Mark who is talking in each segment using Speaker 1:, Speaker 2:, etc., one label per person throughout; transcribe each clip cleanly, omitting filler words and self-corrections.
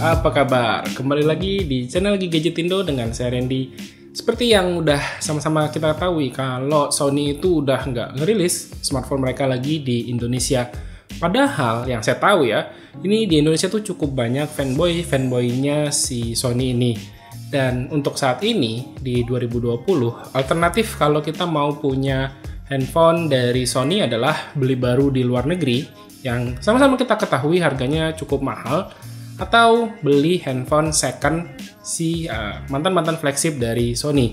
Speaker 1: Apa kabar? Kembali lagi di channel Gadget Indo dengan saya Randy. Seperti yang udah sama-sama kita ketahui kalau Sony itu udah nggak ngerilis smartphone mereka lagi di Indonesia. Padahal yang saya tahu ya, ini di Indonesia tuh cukup banyak fanboynya si Sony ini. Dan untuk saat ini di 2020, alternatif kalau kita mau punya handphone dari Sony adalah beli baru di luar negeri yang sama-sama kita ketahui harganya cukup mahal, atau beli handphone second si mantan-mantan flagship dari Sony.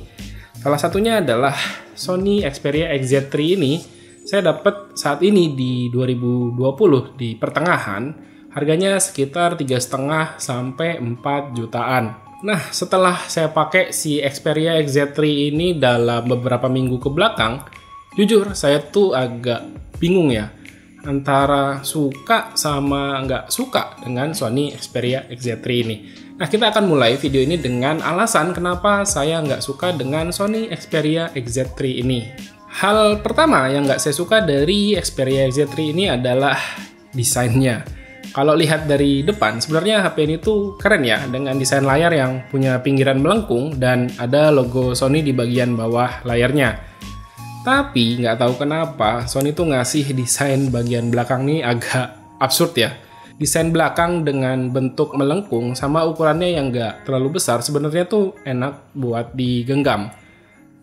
Speaker 1: Salah satunya adalah Sony Xperia XZ3 ini. Saya dapat saat ini di 2020 di pertengahan, harganya sekitar 3,5 sampai 4 jutaan. Nah, setelah saya pakai si Xperia XZ3 ini dalam beberapa minggu ke belakang, jujur saya tuh agak bingung ya, antara suka sama nggak suka dengan Sony Xperia XZ3 ini. Nah, kita akan mulai video ini dengan alasan kenapa saya nggak suka dengan Sony Xperia XZ3 ini. Hal pertama yang nggak saya suka dari Xperia XZ3 ini adalah desainnya. Kalau lihat dari depan, sebenarnya HP ini tuh keren ya, dengan desain layar yang punya pinggiran melengkung dan ada logo Sony di bagian bawah layarnya. Tapi nggak tahu kenapa Sony tuh ngasih desain bagian belakang nih agak absurd ya. Desain belakang dengan bentuk melengkung sama ukurannya yang nggak terlalu besar sebenarnya tuh enak buat digenggam.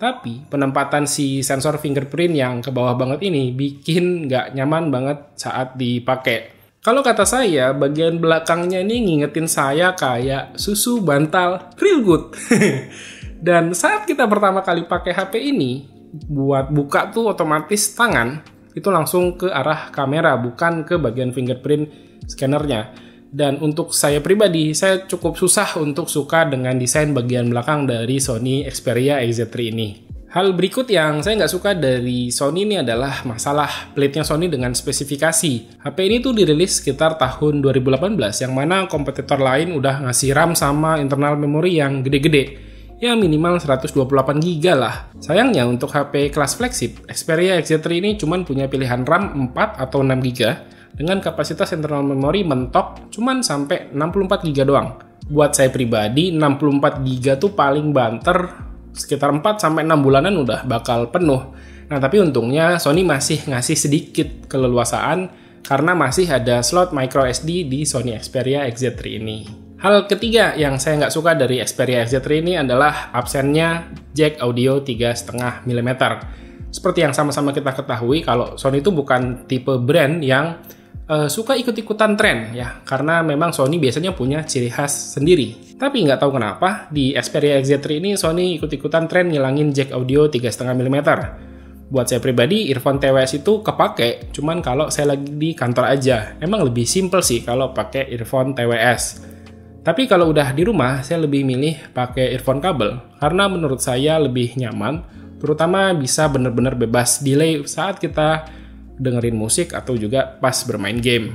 Speaker 1: Tapi penempatan si sensor fingerprint yang ke bawah banget ini bikin nggak nyaman banget saat dipakai. Kalau kata saya, bagian belakangnya ini ngingetin saya kayak susu bantal real good. Dan saat kita pertama kali pakai HP ini, buat buka tuh otomatis tangan itu langsung ke arah kamera, bukan ke bagian fingerprint scannernya. Dan untuk saya pribadi, saya cukup susah untuk suka dengan desain bagian belakang dari Sony Xperia XZ3 ini. Hal berikut yang saya nggak suka dari Sony ini adalah masalah pelit-nya Sony dengan spesifikasi. HP ini tuh dirilis sekitar tahun 2018, yang mana kompetitor lain udah ngasih RAM sama internal memori yang gede-gede. Ya minimal 128 GB lah. Sayangnya untuk HP kelas flagship, Xperia XZ3 ini cuma punya pilihan RAM 4 atau 6 GB dengan kapasitas internal memori mentok cuma sampai 64 GB doang. Buat saya pribadi, 64 GB tuh paling banter sekitar 4 sampai 6 bulanan udah bakal penuh. Nah, tapi untungnya Sony masih ngasih sedikit keleluasaan karena masih ada slot micro SD di Sony Xperia XZ3 ini. Hal ketiga yang saya nggak suka dari Xperia XZ3 ini adalah absennya jack audio 3,5 mm. Seperti yang sama-sama kita ketahui, kalau Sony itu bukan tipe brand yang suka ikut-ikutan tren ya, karena memang Sony biasanya punya ciri khas sendiri. Tapi nggak tahu kenapa di Xperia XZ3 ini Sony ikut-ikutan tren ngilangin jack audio 3,5 mm. Buat saya pribadi, earphone TWS itu kepake, cuman kalau saya lagi di kantor aja. Emang lebih simple sih kalau pakai earphone TWS. Tapi kalau udah di rumah, saya lebih milih pakai earphone kabel, karena menurut saya lebih nyaman, terutama bisa bener-bener bebas delay saat kita dengerin musik atau juga pas bermain game.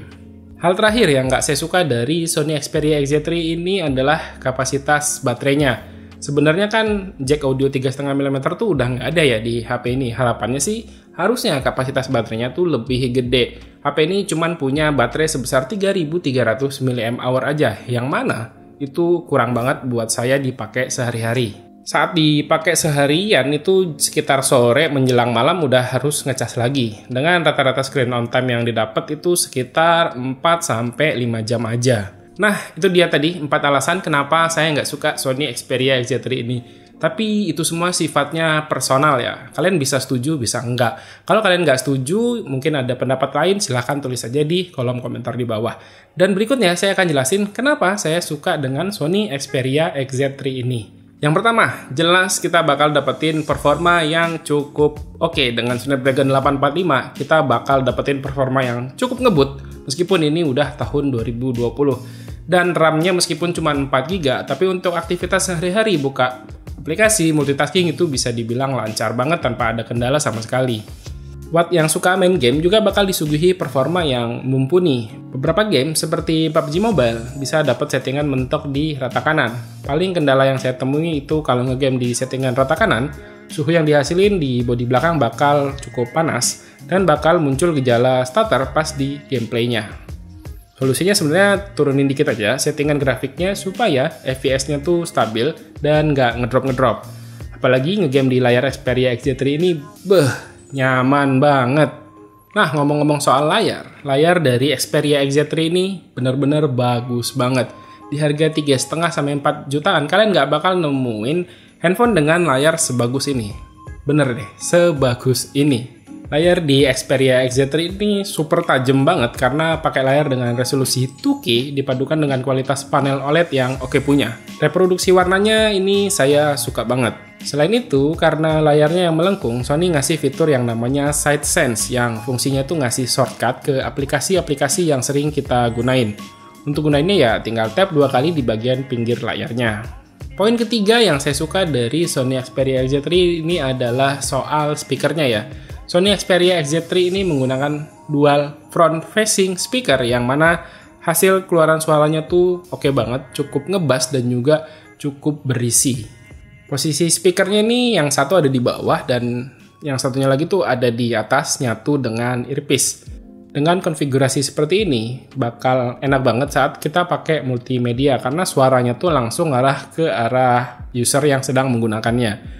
Speaker 1: Hal terakhir yang nggak saya suka dari Sony Xperia XZ3 ini adalah kapasitas baterainya. Sebenarnya kan jack audio 3,5 mm tuh udah nggak ada ya di HP ini. Harapannya sih harusnya kapasitas baterainya tuh lebih gede. HP ini cuman punya baterai sebesar 3300 mAh aja, yang mana itu kurang banget buat saya dipakai sehari-hari. Saat dipakai seharian itu sekitar sore menjelang malam udah harus ngecas lagi. Dengan rata-rata screen on time yang didapat itu sekitar 4 sampai 5 jam aja. Nah, itu dia tadi 4 alasan kenapa saya nggak suka Sony Xperia XZ3 ini. Tapi itu semua sifatnya personal ya. Kalian bisa setuju, bisa enggak. Kalau kalian nggak setuju, mungkin ada pendapat lain, silahkan tulis aja di kolom komentar di bawah. Dan berikutnya saya akan jelasin kenapa saya suka dengan Sony Xperia XZ3 ini. Yang pertama, jelas kita bakal dapetin performa yang cukup oke. Dengan Snapdragon 845, kita bakal dapetin performa yang cukup ngebut, meskipun ini udah tahun 2020. Dan RAM-nya meskipun cuma 4 GB, tapi untuk aktivitas sehari-hari, buka aplikasi, multitasking itu bisa dibilang lancar banget tanpa ada kendala sama sekali. Buat yang suka main game juga bakal disuguhi performa yang mumpuni. Beberapa game seperti PUBG Mobile bisa dapat settingan mentok di rata kanan. Paling kendala yang saya temui itu kalau ngegame di settingan rata kanan, suhu yang dihasilin di bodi belakang bakal cukup panas dan bakal muncul gejala stutter pas di gameplaynya. Solusinya sebenarnya turunin dikit aja settingan grafiknya supaya FPS-nya tuh stabil dan nggak ngedrop-ngedrop. Apalagi ngegame di layar Xperia XZ3 ini, nyaman banget. Nah, ngomong-ngomong soal layar dari Xperia XZ3 ini bener-bener bagus banget. Di harga 3,5 sampai 4 jutaan, kalian nggak bakal nemuin handphone dengan layar sebagus ini. Bener deh, sebagus ini. Layar di Xperia XZ3 ini super tajam banget karena pakai layar dengan resolusi 2K dipadukan dengan kualitas panel OLED yang oke punya. Reproduksi warnanya ini saya suka banget. Selain itu, karena layarnya yang melengkung, Sony ngasih fitur yang namanya Side Sense yang fungsinya tuh ngasih shortcut ke aplikasi-aplikasi yang sering kita gunain. Untuk gunainnya ya tinggal tap 2 kali di bagian pinggir layarnya. Poin ketiga yang saya suka dari Sony Xperia XZ3 ini adalah soal speakernya ya. Sony Xperia XZ3 ini menggunakan dual front facing speaker yang mana hasil keluaran suaranya tuh oke banget, cukup ngebass dan juga cukup berisi. Posisi speakernya ini yang satu ada di bawah dan yang satunya lagi tuh ada di atas nyatu dengan earpiece. Dengan konfigurasi seperti ini bakal enak banget saat kita pakai multimedia karena suaranya tuh langsung ngarah ke arah user yang sedang menggunakannya.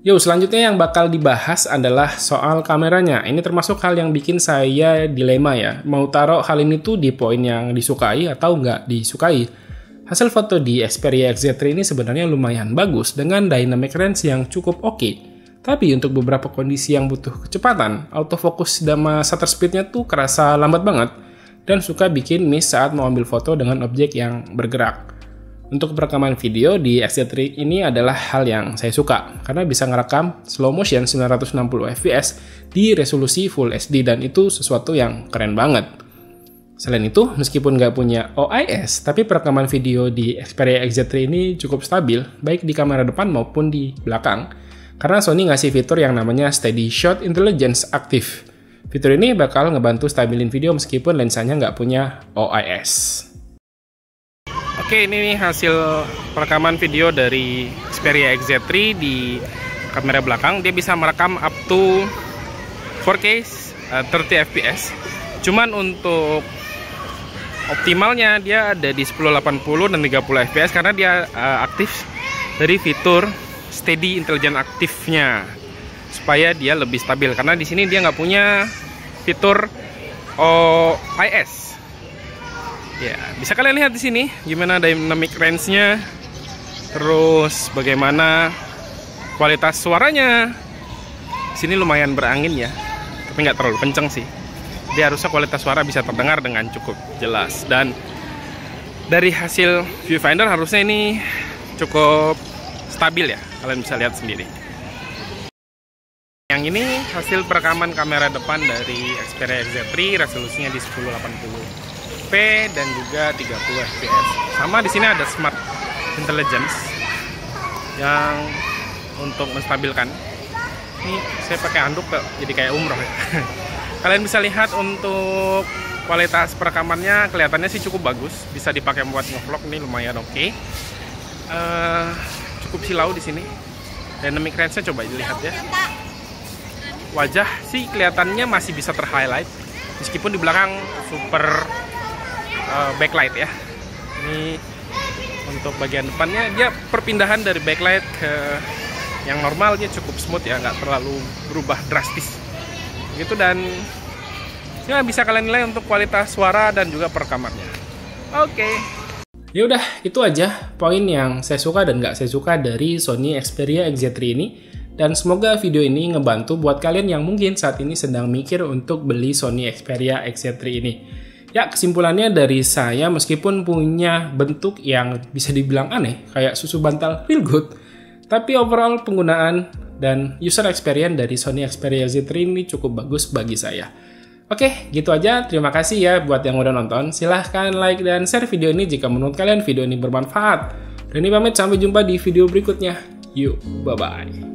Speaker 1: Yo, selanjutnya yang bakal dibahas adalah soal kameranya. Ini termasuk hal yang bikin saya dilema ya. Mau taruh hal ini tuh di poin yang disukai atau nggak disukai. Hasil foto di Xperia XZ3 ini sebenarnya lumayan bagus dengan dynamic range yang cukup oke. Tapi untuk beberapa kondisi yang butuh kecepatan, autofocus sama shutter speed-nya tuh kerasa lambat banget dan suka bikin miss saat mau ambil foto dengan objek yang bergerak. Untuk perekaman video di XZ3 ini adalah hal yang saya suka karena bisa ngerekam slow motion 960 fps di resolusi Full HD dan itu sesuatu yang keren banget. Selain itu, meskipun nggak punya OIS, tapi perekaman video di Xperia XZ3 ini cukup stabil baik di kamera depan maupun di belakang karena Sony ngasih fitur yang namanya Steady Shot Intelligence Active. Fitur ini bakal ngebantu stabilin video meskipun lensanya nggak punya OIS. Oke, ini hasil perekaman video dari Xperia XZ3 di kamera belakang. Dia bisa merekam up to 4K 30 fps. Cuman untuk optimalnya dia ada di 1080 dan 30 fps karena dia aktif dari fitur Steady Intelligence Active-nya supaya dia lebih stabil. Karena di sini dia nggak punya fitur OIS. Ya, bisa kalian lihat di sini gimana dynamic range-nya, terus bagaimana kualitas suaranya. Di sini lumayan berangin ya, tapi nggak terlalu kenceng sih. Dia harusnya kualitas suara bisa terdengar dengan cukup jelas. Dan dari hasil viewfinder harusnya ini cukup stabil ya, kalian bisa lihat sendiri. Yang ini hasil perekaman kamera depan dari Xperia XZ3, resolusinya di 1080p dan juga 30 fps. Sama di sini ada Smart Intelligence yang untuk menstabilkan. Ini saya pakai handuk kok, jadi kayak umroh ya. Kalian bisa lihat untuk kualitas perekamannya kelihatannya sih cukup bagus, bisa dipakai buat ngevlog, ini lumayan oke. Cukup silau di sini. Dynamic range-nya coba dilihat ya. Wajah sih kelihatannya masih bisa terhighlight meskipun di belakang super backlight ya. Ini untuk bagian depannya dia perpindahan dari backlight ke yang normal dia cukup smooth ya, nggak terlalu berubah drastis gitu. Dan ya bisa kalian nilai untuk kualitas suara dan juga perekamannya. Oke. Ya udah, itu aja poin yang saya suka dan nggak saya suka dari Sony Xperia XZ3 ini. Dan semoga video ini ngebantu buat kalian yang mungkin saat ini sedang mikir untuk beli Sony Xperia XZ3 ini. Ya, kesimpulannya dari saya, meskipun punya bentuk yang bisa dibilang aneh, kayak susu bantal feel good, tapi overall penggunaan dan user experience dari Sony Xperia XZ3 ini cukup bagus bagi saya. Oke, gitu aja. Terima kasih ya buat yang udah nonton. Silahkan like dan share video ini jika menurut kalian video ini bermanfaat. Dan ini pamit, sampai jumpa di video berikutnya. Yuk, bye-bye.